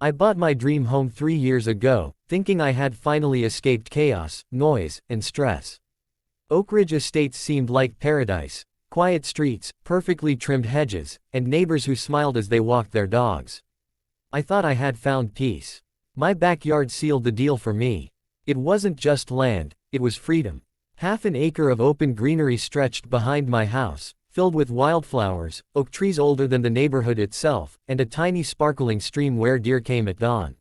I bought my dream home 3 years ago, thinking I had finally escaped chaos, noise, and stress. Oak Ridge Estates seemed like paradise. Quiet streets, perfectly trimmed hedges, and neighbors who smiled as they walked their dogs. I thought I had found peace. My backyard sealed the deal for me. It wasn't just land, it was freedom. Half an acre of open greenery stretched behind my house, filled with wildflowers, oak trees older than the neighborhood itself, and a tiny sparkling stream where deer came at dawn.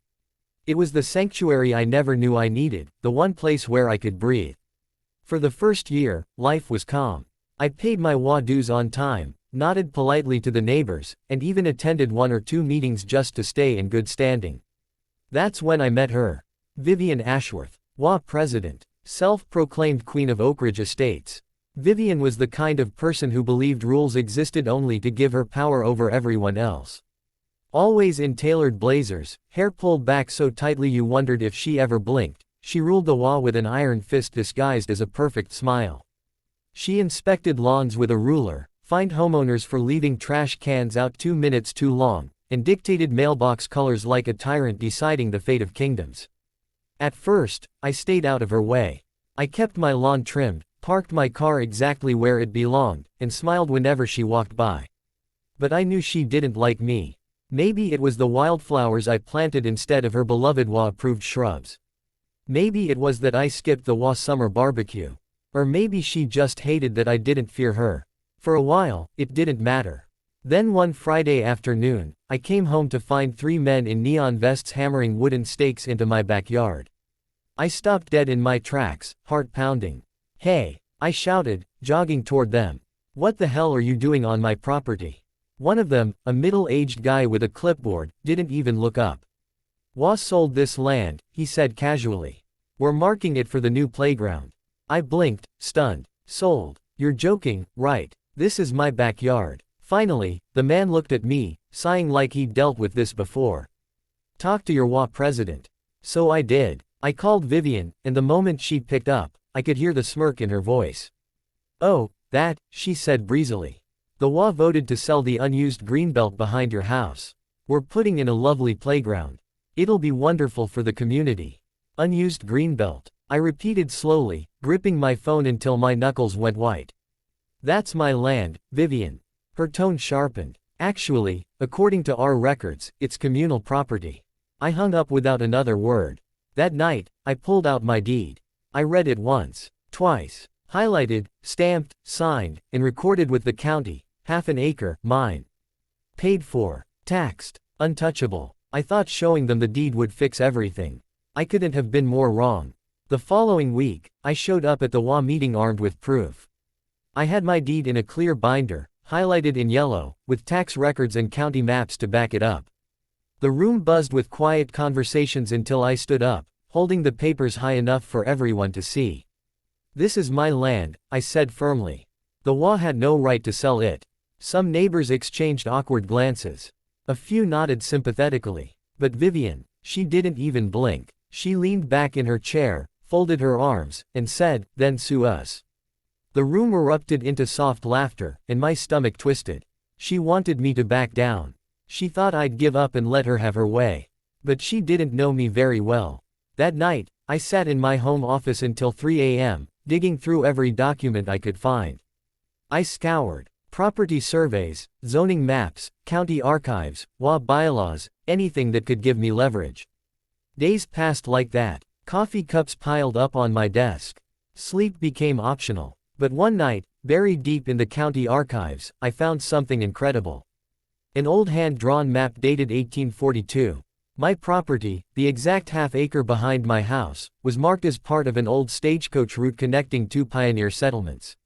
It was the sanctuary I never knew I needed, the one place where I could breathe. For the first year, life was calm. I paid my HOA dues on time, nodded politely to the neighbors, and even attended 1 or 2 meetings just to stay in good standing. That's when I met her. Vivian Ashworth, HOA president, self-proclaimed queen of Oak Ridge Estates. Vivian was the kind of person who believed rules existed only to give her power over everyone else. Always in tailored blazers, hair pulled back so tightly you wondered if she ever blinked, she ruled the HOA with an iron fist disguised as a perfect smile. She inspected lawns with a ruler, fined homeowners for leaving trash cans out 2 minutes too long, and dictated mailbox colors like a tyrant deciding the fate of kingdoms. At first, I stayed out of her way. I kept my lawn trimmed, parked my car exactly where it belonged, and smiled whenever she walked by. But I knew she didn't like me. Maybe it was the wildflowers I planted instead of her beloved HOA-approved shrubs. Maybe it was that I skipped the HOA summer barbecue. Or maybe she just hated that I didn't fear her. For a while, it didn't matter. Then one Friday afternoon, I came home to find 3 men in neon vests hammering wooden stakes into my backyard. I stopped dead in my tracks, heart pounding. "Hey!" I shouted, jogging toward them. "What the hell are you doing on my property?" One of them, a middle-aged guy with a clipboard, didn't even look up. "HOA sold this land," he said casually. "We're marking it for the new playground." I blinked, stunned. "Sold? You're joking, right? This is my backyard." Finally, the man looked at me, sighing like he'd dealt with this before. "Talk to your HOA president." So I did. I called Vivian, and the moment she picked up, I could hear the smirk in her voice. "Oh, that," she said breezily. "The HOA voted to sell the unused greenbelt behind your house. We're putting in a lovely playground. It'll be wonderful for the community." Unused greenbelt. I repeated slowly, gripping my phone until my knuckles went white. "That's my land, Vivian." Her tone sharpened. "Actually, according to our records, it's communal property." I hung up without another word. That night, I pulled out my deed. I read it once, twice, highlighted, stamped, signed, and recorded with the county. Half an acre, mine. Paid for, taxed, untouchable. I thought showing them the deed would fix everything. I couldn't have been more wrong. The following week, I showed up at the HOA meeting armed with proof. I had my deed in a clear binder, highlighted in yellow, with tax records and county maps to back it up. The room buzzed with quiet conversations until I stood up, holding the papers high enough for everyone to see. "This is my land," I said firmly. The HOA had no right to sell it. Some neighbors exchanged awkward glances. A few nodded sympathetically. But Vivian, she didn't even blink. She leaned back in her chair, folded her arms, and said, "Then sue us." The room erupted into soft laughter, and my stomach twisted. She wanted me to back down. She thought I'd give up and let her have her way. But she didn't know me very well. That night, I sat in my home office until 3 a.m., digging through every document I could find. I scoured property surveys, zoning maps, county archives, HOA bylaws, anything that could give me leverage. Days passed like that. Coffee cups piled up on my desk. Sleep became optional. But one night, buried deep in the county archives, I found something incredible. An old hand-drawn map dated 1842. My property, the exact half-acre behind my house, was marked as part of an old stagecoach route connecting 2 pioneer settlements.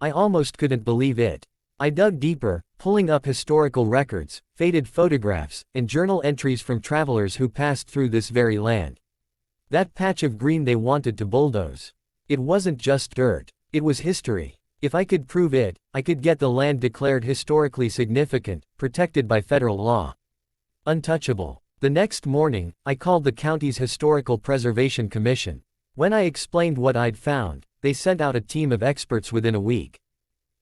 I almost couldn't believe it. I dug deeper, pulling up historical records, faded photographs, and journal entries from travelers who passed through this very land. That patch of green they wanted to bulldoze. It wasn't just dirt. It was history. If I could prove it, I could get the land declared historically significant, protected by federal law. Untouchable. The next morning, I called the county's Historical Preservation Commission. When I explained what I'd found, they sent out a team of experts within a week.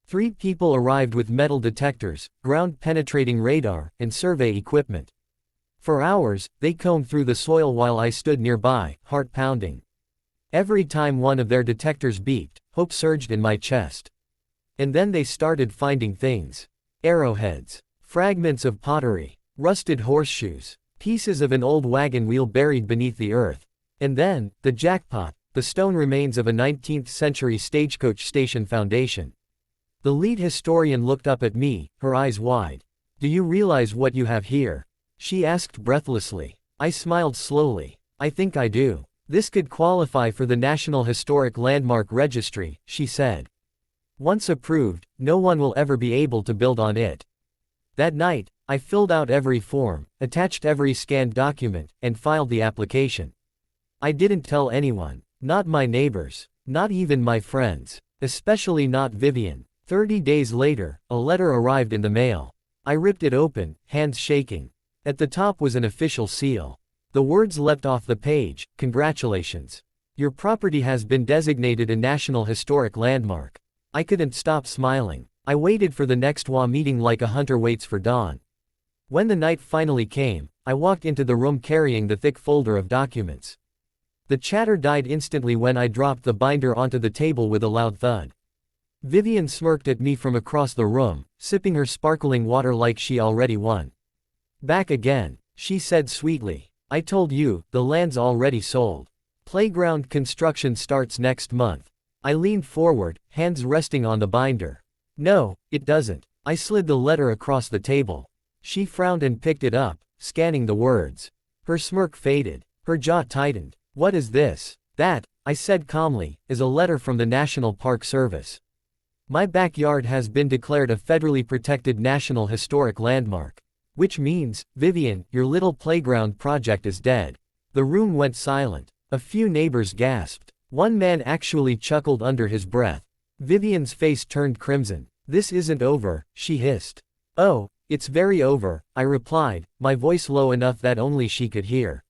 3 people arrived with metal detectors, ground-penetrating radar, and survey equipment. For hours, they combed through the soil while I stood nearby, heart pounding. Every time one of their detectors beeped, hope surged in my chest. And then they started finding things. Arrowheads, fragments of pottery, rusted horseshoes, pieces of an old wagon wheel buried beneath the earth. And then, the jackpot, the stone remains of a 19th-century stagecoach station foundation. The lead historian looked up at me, her eyes wide. "Do you realize what you have here?" she asked breathlessly. I smiled slowly. "I think I do. This could qualify for the National Historic Landmark Registry," she said. "Once approved, no one will ever be able to build on it." That night, I filled out every form, attached every scanned document, and filed the application. I didn't tell anyone. Not my neighbors. Not even my friends. Especially not Vivian. 30 days later, a letter arrived in the mail. I ripped it open, hands shaking. At the top was an official seal. The words leapt off the page: "Congratulations. Your property has been designated a National Historic Landmark." I couldn't stop smiling. I waited for the next HOA meeting like a hunter waits for dawn. When the night finally came, I walked into the room carrying the thick folder of documents. The chatter died instantly when I dropped the binder onto the table with a loud thud. Vivian smirked at me from across the room, sipping her sparkling water like she already won. "Back again," she said sweetly. "I told you, the land's already sold. Playground construction starts next month." I leaned forward, hands resting on the binder. "No, it doesn't." I slid the letter across the table. She frowned and picked it up, scanning the words. Her smirk faded. Her jaw tightened. "What is this?" "That," I said calmly, "is a letter from the National Park Service. My backyard has been declared a federally protected National Historic Landmark. Which means, Vivian, your little playground project is dead." The room went silent. A few neighbors gasped. One man actually chuckled under his breath. Vivian's face turned crimson. "This isn't over," she hissed. "Oh, it's very over," I replied, my voice low enough that only she could hear.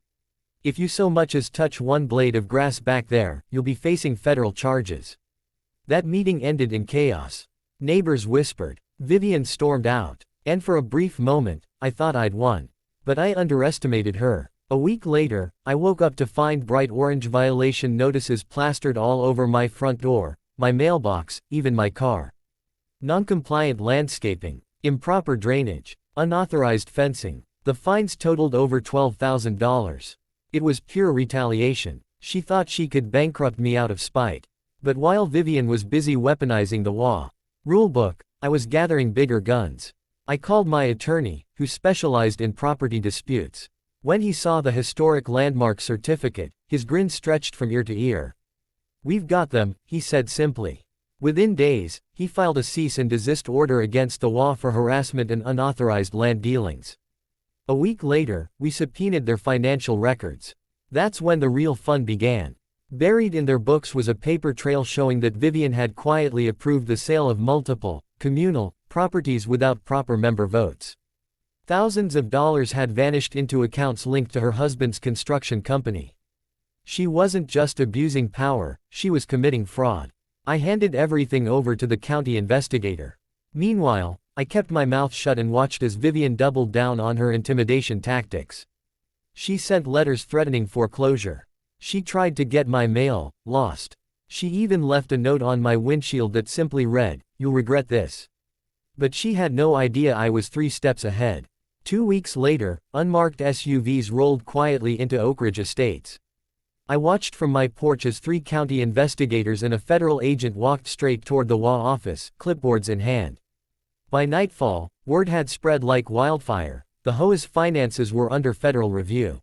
"If you so much as touch one blade of grass back there, you'll be facing federal charges." That meeting ended in chaos. Neighbors whispered. Vivian stormed out. And for a brief moment, I thought I'd won. But I underestimated her. A week later, I woke up to find bright orange violation notices plastered all over my front door, my mailbox, even my car. Non-compliant landscaping, improper drainage, unauthorized fencing. The fines totaled over $12,000. It was pure retaliation. She thought she could bankrupt me out of spite. But while Vivian was busy weaponizing the HOA rulebook, I was gathering bigger guns. I called my attorney, who specialized in property disputes. When he saw the historic landmark certificate, his grin stretched from ear to ear. "We've got them," he said simply. Within days, he filed a cease and desist order against the HOA for harassment and unauthorized land dealings. A week later, we subpoenaed their financial records. That's when the real fun began. Buried in their books was a paper trail showing that Vivian had quietly approved the sale of multiple, communal, properties without proper member votes. Thousands of dollars had vanished into accounts linked to her husband's construction company. She wasn't just abusing power, she was committing fraud. I handed everything over to the county investigator. Meanwhile, I kept my mouth shut and watched as Vivian doubled down on her intimidation tactics. She sent letters threatening foreclosure. She tried to get my mail lost. She even left a note on my windshield that simply read, "You'll regret this." But she had no idea I was 3 steps ahead. 2 weeks later, unmarked SUVs rolled quietly into Oak Ridge Estates. I watched from my porch as 3 county investigators and a federal agent walked straight toward the HOA office, clipboards in hand. By nightfall, word had spread like wildfire. The HOA's finances were under federal review.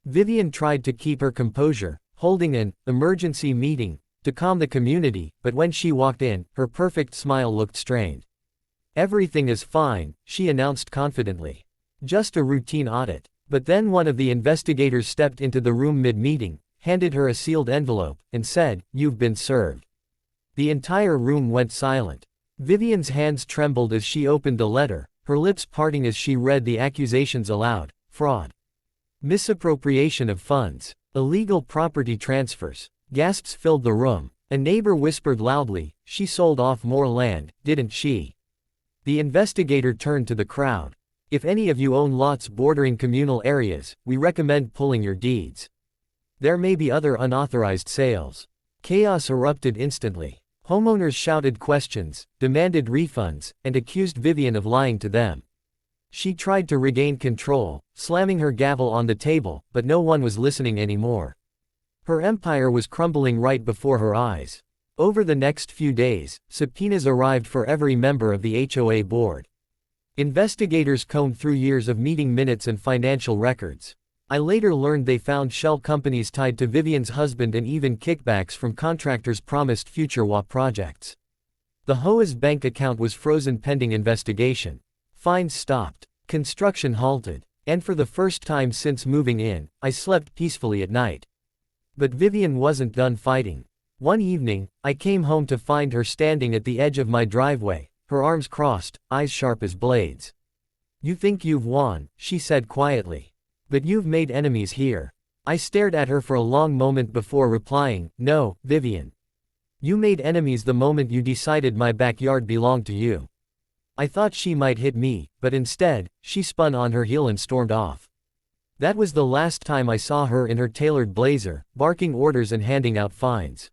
Vivian tried to keep her composure, holding an emergency meeting to calm the community, but when she walked in, her perfect smile looked strained. "Everything is fine," she announced confidently. "Just a routine audit." But then one of the investigators stepped into the room mid-meeting, handed her a sealed envelope, and said, "You've been served." The entire room went silent. Vivian's hands trembled as she opened the letter, her lips parting as she read the accusations aloud: fraud, misappropriation of funds, illegal property transfers. Gasps filled the room. A neighbor whispered loudly, "She sold off more land, didn't she?" The investigator turned to the crowd. If any of you own lots bordering communal areas, we recommend pulling your deeds. There may be other unauthorized sales. Chaos erupted instantly. Homeowners shouted questions, demanded refunds, and accused Vivian of lying to them. She tried to regain control, slamming her gavel on the table, but no one was listening anymore. Her empire was crumbling right before her eyes. Over the next few days, subpoenas arrived for every member of the HOA board. Investigators combed through years of meeting minutes and financial records. I later learned they found shell companies tied to Vivian's husband and even kickbacks from contractors promised future HOA projects. The HOA's bank account was frozen pending investigation. Fines stopped. Construction halted. And for the first time since moving in, I slept peacefully at night. But Vivian wasn't done fighting. One evening, I came home to find her standing at the edge of my driveway, her arms crossed, eyes sharp as blades. "You think you've won," she said quietly. "But you've made enemies here." I stared at her for a long moment before replying, "No, Vivian. You made enemies the moment you decided my backyard belonged to you." I thought she might hit me, but instead, she spun on her heel and stormed off. That was the last time I saw her in her tailored blazer, barking orders and handing out fines.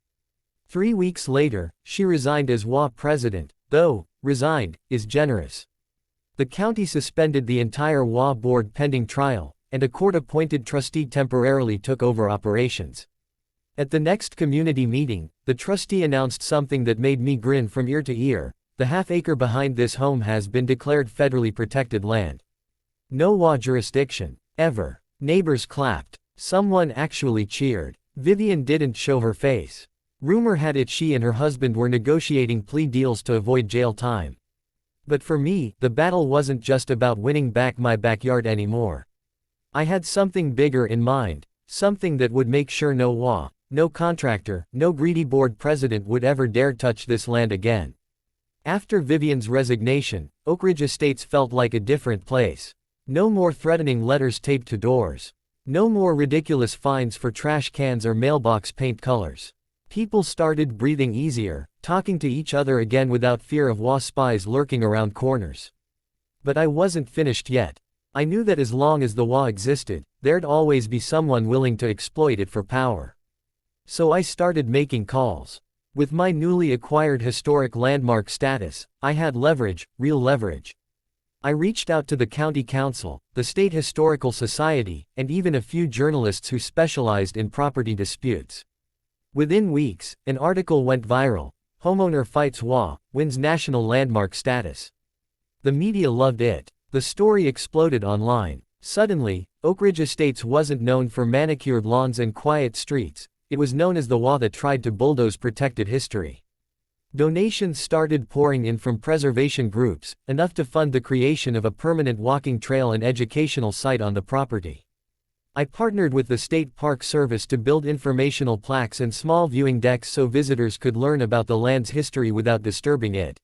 3 weeks later, she resigned as HOA president, though, resigned, is generous. The county suspended the entire HOA board pending trial, and a court-appointed trustee temporarily took over operations. At the next community meeting, the trustee announced something that made me grin from ear to ear: the half-acre behind this home has been declared federally protected land. No HOA jurisdiction. Ever. Neighbors clapped. Someone actually cheered. Vivian didn't show her face. Rumor had it she and her husband were negotiating plea deals to avoid jail time. But for me, the battle wasn't just about winning back my backyard anymore. I had something bigger in mind, something that would make sure no HOA, no contractor, no greedy board president would ever dare touch this land again. After Vivian's resignation, Oakridge Estates felt like a different place. No more threatening letters taped to doors. No more ridiculous fines for trash cans or mailbox paint colors. People started breathing easier, talking to each other again without fear of HOA spies lurking around corners. But I wasn't finished yet. I knew that as long as the HOA existed, there'd always be someone willing to exploit it for power. So I started making calls. With my newly acquired historic landmark status, I had leverage, real leverage. I reached out to the county council, the state historical society, and even a few journalists who specialized in property disputes. Within weeks, an article went viral: "Homeowner fights HOA, wins national landmark status." The media loved it. The story exploded online. Suddenly, Oakridge Estates wasn't known for manicured lawns and quiet streets. It was known as the HOA that tried to bulldoze protected history. Donations started pouring in from preservation groups, enough to fund the creation of a permanent walking trail and educational site on the property. I partnered with the State Park Service to build informational plaques and small viewing decks so visitors could learn about the land's history without disturbing it.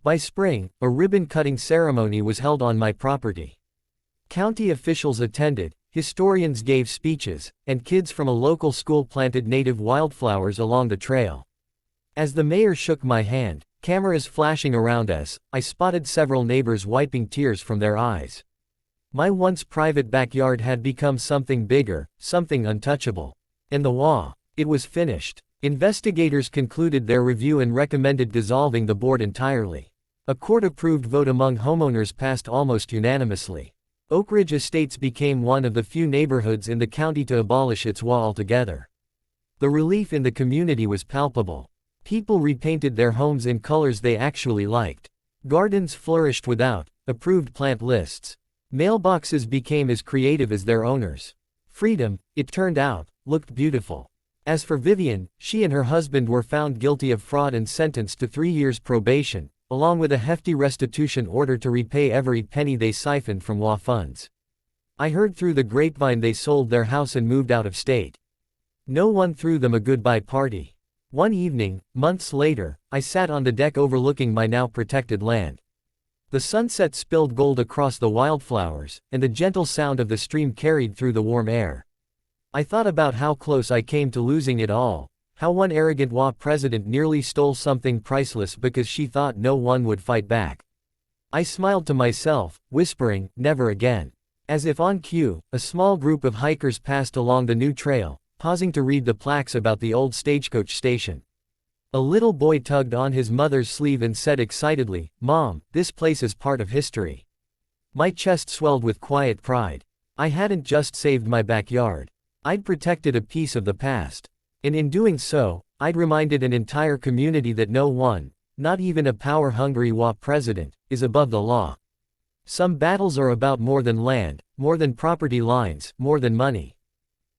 By spring, a ribbon-cutting ceremony was held on my property. County officials attended, historians gave speeches, and kids from a local school planted native wildflowers along the trail. As the mayor shook my hand, cameras flashing around us, I spotted several neighbors wiping tears from their eyes. My once private backyard had become something bigger, something untouchable. And the HOA, it was finished. Investigators concluded their review and recommended dissolving the board entirely. A court-approved vote among homeowners passed almost unanimously. Oakridge Estates became one of the few neighborhoods in the county to abolish its HOA altogether. The relief in the community was palpable. People repainted their homes in colors they actually liked. Gardens flourished without approved plant lists. Mailboxes became as creative as their owners. Freedom, it turned out, looked beautiful. As for Vivian, she and her husband were found guilty of fraud and sentenced to 3 years probation, along with a hefty restitution order to repay every penny they siphoned from HOA funds. I heard through the grapevine they sold their house and moved out of state. No one threw them a goodbye party. One evening, months later, I sat on the deck overlooking my now protected land. The sunset spilled gold across the wildflowers, and the gentle sound of the stream carried through the warm air. I thought about how close I came to losing it all, how one arrogant HOA president nearly stole something priceless because she thought no one would fight back. I smiled to myself, whispering, "Never again." As if on cue, a small group of hikers passed along the new trail, pausing to read the plaques about the old stagecoach station. A little boy tugged on his mother's sleeve and said excitedly, "Mom, this place is part of history." My chest swelled with quiet pride. I hadn't just saved my backyard. I'd protected a piece of the past. And in doing so, I'd reminded an entire community that no one, not even a power-hungry HOA president, is above the law. Some battles are about more than land, more than property lines, more than money.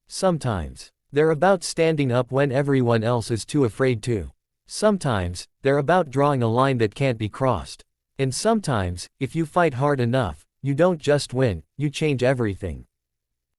Sometimes, they're about standing up when everyone else is too afraid to. Sometimes, they're about drawing a line that can't be crossed. And sometimes, if you fight hard enough, you don't just win, you change everything.